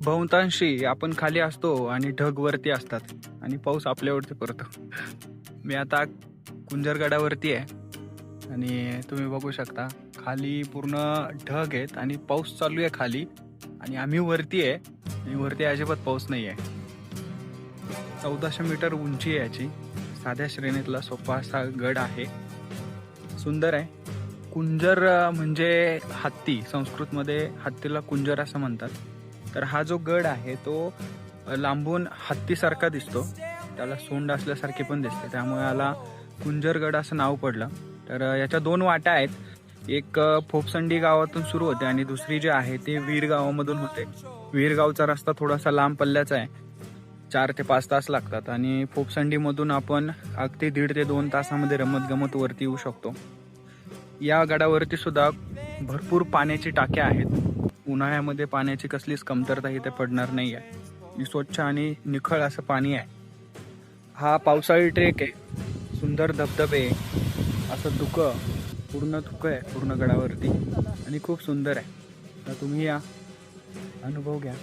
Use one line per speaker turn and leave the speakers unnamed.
बहुतांशी आपण खाली असतो आणि ढग वरती असतात आणि पाऊस आपल्यावरती पडतो. मी आता कुंजरगडावरती आहे आणि तुम्ही बघू शकता खाली पूर्ण ढग आहेत आणि पाऊस चालू आहे खाली, आणि आम्ही वरती आहे आणि वरती अजिबात पाऊस नाही आहे. 1400 मीटर उंची आहे याची. साध्या श्रेणीतला सोपा असा गड आहे. सुंदर आहे. कुंजर म्हणजे हत्ती, संस्कृतमध्ये हत्तीला कुंजर असं म्हणतात. तर हा जो गड आहे तो लांबून हत्तीसारखा दिसतो, त्याला सोंड असल्यासारखी पण दिसते, त्यामुळे याला कुंजरगड असं नाव पडलं. तर याच्या दोन वाटा आहेत. एक फोपसंडी गावातून सुरू होते आणि दुसरी जी आहे ती वीर गावामधून होते. वीर गावचा रस्ता थोडासा लांब पल्ल्याचा आहे, 4 ते 5 तास लागतात, आणि फोपसंडीमधून आपण अगदी 1.5 ते 2 तासामध्ये रमत गमत वरती येऊ शकतो. या गडावरती सुद्धा भरपूर पाण्याची टाक्या आहेत. उन्हाळ्यामध्ये पाण्याची कसलीच कमतरता इथे पडणार नाही आहे. स्वच्छ आणि निखळ असं पाणी आहे. हा पावसाळी ट्रेक आहे. सुंदर धबधबे, असं पूर्ण धुकं आहे पूर्ण गडावरती आणि खूप सुंदर आहे. तर तुम्ही या, अनुभव घ्या.